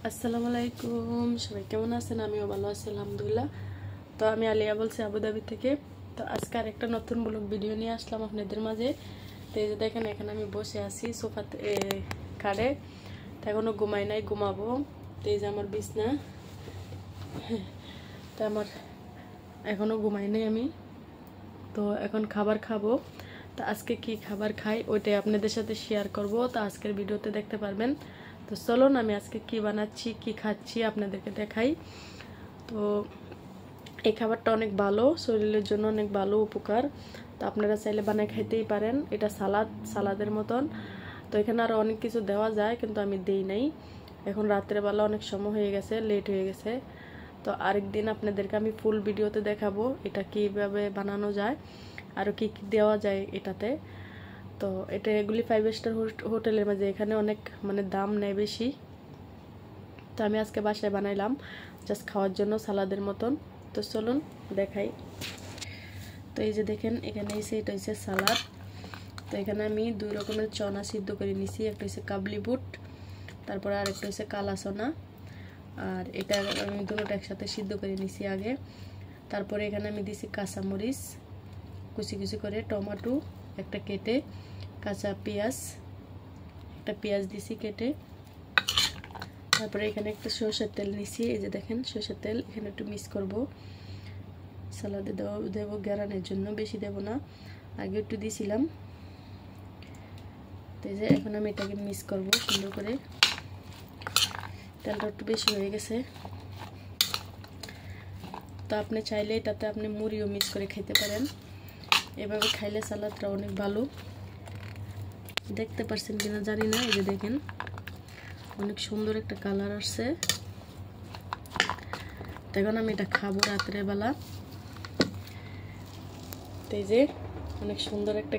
আসসালামু আলাইকুম, সবাই কেমন আছেন? আমিও ভালো আছি আলহামদুলিল্লাহ। তো আমি আলিয়া বলছি আবুধাবি থেকে। তো আজকে আরেকটা নতুন ব্লগ ভিডিও নিয়ে আসলাম আপনাদের মাঝে। তো এই যে দেখেন, এখানে আমি বসে আছি সোফাতে, কারে। তো এখনও ঘুমাই নাই, ঘুমাবো। তো এই যে আমার বিছনা, তো আমার এখনও ঘুমাই নাই আমি। তো এখন খাবার খাবো। তো আজকে কি খাবার খাই ওইটাই আপনাদের সাথে শেয়ার করব। তো আজকের ভিডিওতে দেখতে পারবেন। তো চলুন আমি আজকে কি বানাচ্ছি, কি খাচ্ছি আপনাদেরকে দেখাই। তো এই খাবারটা অনেক ভালো, শরীরের জন্য অনেক ভালো, উপকার। তো আপনারা চাইলে বানায় খাইতেই পারেন। এটা সালাদের মতন। তো এখানে আরও অনেক কিছু দেওয়া যায়, কিন্তু আমি দেই নাই। এখন রাত্রের বেলা অনেক সময় হয়ে গেছে, লেট হয়ে গেছে। তো আরেকদিন আপনাদেরকে আমি ফুল ভিডিওতে দেখাবো এটা কিভাবে বানানো যায়, আরও কি কি দেওয়া যায় এটাতে। তো এটা এগুলি 5 স্টার হোটেলের মাঝে, এখানে অনেক দাম নেয় বেশি। তো আমি আজকে বাসায় বানাইলাম জাস্ট খাওয়ার জন্য, সালাদের মতন। তো চলুন দেখাই। তো এই যে দেখেন, এখানে এটা হচ্ছে সালাদ। তো এখানে আমি 2 রকমের চনা সিদ্ধ করে নিছি। একটা হচ্ছে কাবলি বুট, তারপরে আরেকটা হচ্ছে কালা চনা। আর এটা আমি দুটোটা একসাথে সিদ্ধ করে নিছি আগে। তারপরে এখানে আমি দিছি কাঁচামরিচ কুচি কুচি করে, টমেটো একটা কেটে, কাঁচা পেঁয়াজ একটা পেঁয়াজ দিছি কেটে। তারপরে এখানে একটা সরষের তেল নিছি। এই যে দেখেন সরষের তেল, এখানে একটু মিক্স করব। সালাদে দেবো গ্যারানের জন্য, বেশি দেব না, আগে একটু দিয়েছিলাম। তো এই যে এখন আমি এটাকে মিক্স করব সুন্দর করে। তেলটা একটু বেশি হয়ে গেছে। তো আপনি চাইলে এটাতে আপনি মুড়িও মিক্স করে খেতে পারেন। এভাবে খাইলে সালাদটা অনেক ভালো। দেখতে পারছেন কিনা জানি না, এই যে দেখেন অনেক সুন্দর একটা কালার আসছে। এখন আমি এটা খাবো রাত্রের বেলা। তো এই যে অনেক সুন্দর একটা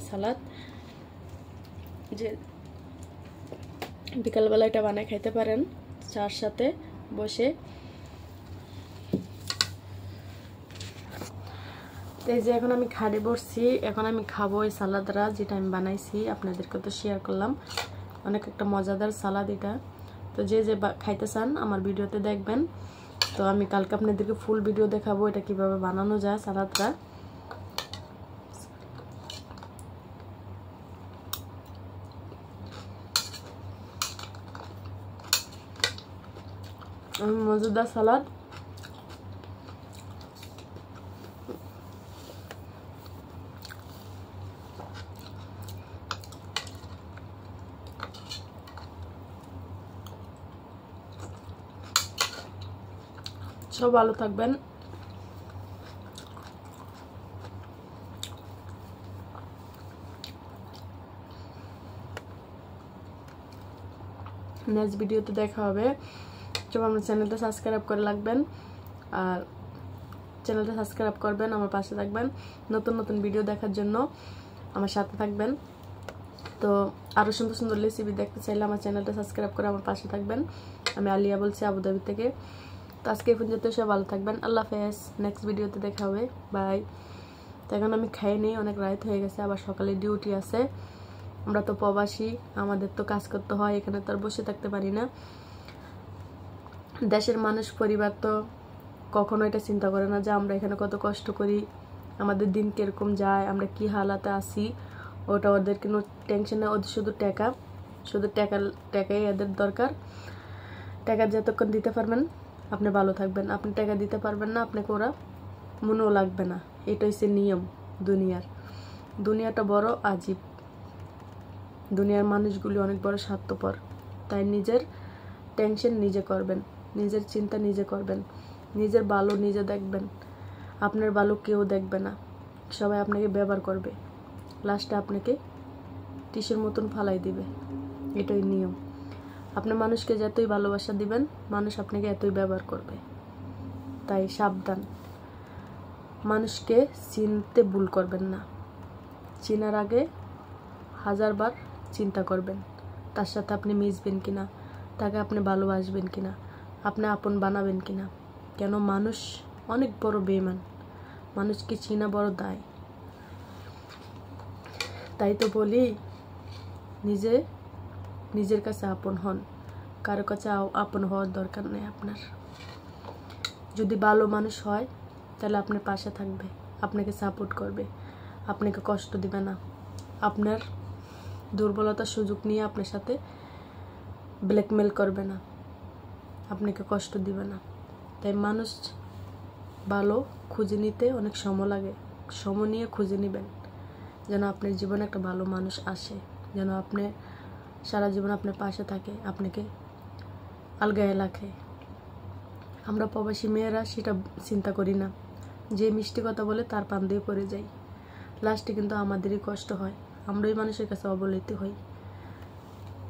সালাদ, যে বিকালবেলা এটা বানায় খাইতে পারেন চার সাথে বসে। এই যে এখন আমি খাড়ে বসছি, এখন আমি খাবো এই সালাদটা যেটা আমি বানাইছি, আপনাদেরকে তো শেয়ার করলাম। অনেক একটা মজাদার সালাদ এটা। তো যে যে খাইতে চান আমার ভিডিওতে দেখবেন। তো আমি কালকে আপনাদেরকে ফুল ভিডিও দেখাবো এটা কিভাবে বানানো যায় সালাদটা। মজাদার সালাদ। সব ভালো থাকবেন। নেক্সট ভিডিওতে দেখা হবে। সব আমার চ্যানেলটা সাবস্ক্রাইব করে রাখবেন, আর চ্যানেলটা সাবস্ক্রাইব করবেন, আমার পাশে থাকবেন। নতুন নতুন ভিডিও দেখার জন্য আমার সাথে থাকবেন। তো আরও সুন্দর সুন্দর রেসিপি দেখতে চাইলে আমার চ্যানেলটা সাবস্ক্রাইব করে আমার পাশে থাকবেন। আমি আলিয়া বলছি আবুধাবি থেকে। তো আজকে এই পর্যন্ত সব ভালো থাকবেন। আল্লাহ হাফেজ। নেক্সট ভিডিওতে দেখা হবে। বাই। তো এখন আমি খাই নেই, অনেক রাত হয়ে গেছে, আবার সকালে ডিউটি আছে। আমরা তো প্রবাসী, আমাদের তো কাজ করতে হয়, এখানে তো আর বসে থাকতে পারি না। দেশের মানুষ পরিবার তো কখনো এটা চিন্তা করে না যে আমরা এখানে কত কষ্ট করি, আমাদের দিন কিরকম যায়, আমরা কি হালাতে আসি। ওটা ওদের কোনো টেনশন নেই, ওদের শুধু টাকাই এদের দরকার। টাকা যতক্ষণ দিতে পারবেন আপনি ভালো থাকবেন, আপনি টাকা দিতে পারবেন না, আপনাকে ওরা মনেও লাগবে না। এটা হচ্ছে নিয়ম দুনিয়াটা বড় আজীব। দুনিয়ার মানুষগুলি অনেক বড় স্বার্থপর। তাই নিজের টেনশন নিজে করবেন, নিজের চিন্তা নিজে করবেন, নিজের ভালো নিজে দেখবেন। আপনার ভালো কেউ দেখবে না, সবাই আপনাকে ব্যবহার করবে, লাস্টে আপনাকে টিসের মতন ফালাই দিবে। এটাই নিয়ম। আপনি মানুষকে যতই ভালোবাসা দিবেন, মানুষ আপনাকে এতই ব্যবহার করবে। তাই সাবধান, মানুষকে চিনতে ভুল করবেন না। চিনার আগে 1000 বার চিন্তা করবেন তার সাথে আপনি মিশবেন কিনা, তাকে আপনি ভালোবাসবেন কিনা, আপনি আপন বানাবেন কিনা। কেন মানুষ অনেক বড় বেঈমান, মানুষকে চিনা বড় দায়। তাই তো বলি নিজের কাছে আপন হন, কারো কাছে আপন হওয়ার দরকার নেই আপনার। যদি ভালো মানুষ হয় তাহলে আপনার পাশে থাকবে, আপনাকে সাপোর্ট করবে, আপনাকে কষ্ট দিবে না, আপনার দুর্বলতার সুযোগ নিয়ে আপনার সাথে ব্ল্যাকমেল করবে না, আপনাকে কষ্ট দিবে না। তাই মানুষ ভালো খুঁজে নিতে অনেক সময় লাগে, সময় নিয়ে খুঁজে নেবেন যেন আপনার জীবনে একটা ভালো মানুষ আসে, যেন আপনি সারা জীবন আপনার পাশে থাকে, আপনাকে আলগায় রাখে। আমরা প্রবাসী মেয়েরা সেটা চিন্তা করি না, যে মিষ্টি কথা বলে তার পান দিয়ে পড়ে যাই, লাস্টে কিন্তু আমাদেরই কষ্ট হয়, আমরাই মানুষের কাছে অবহেলিত হই।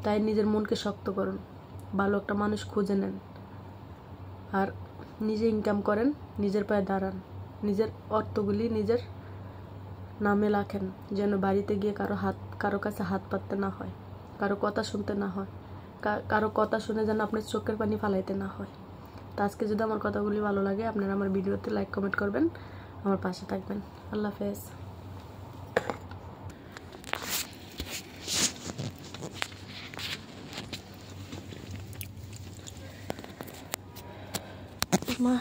তাই নিজের মনকে শক্ত করুন, ভালো একটা মানুষ খুঁজে নেন, আর নিজে ইনকাম করেন, নিজের পায়ে দাঁড়ান, নিজের অর্থগুলি নিজের নামে রাখেন, যেন বাড়িতে গিয়ে কারো কাছে হাত পাততে না হয়, কারো কথা শুনতে না হয়, কারো কথা শুনে যেন আপনার চোখের পানি ফালাইতে না হয়। তো আজকে যদি আমার কথাগুলি ভালো লাগে আপনারা আমার ভিডিওতে লাইক কমেন্ট করবেন, আমার পাশে থাকবেন। আল্লাহ হাফেজ। মা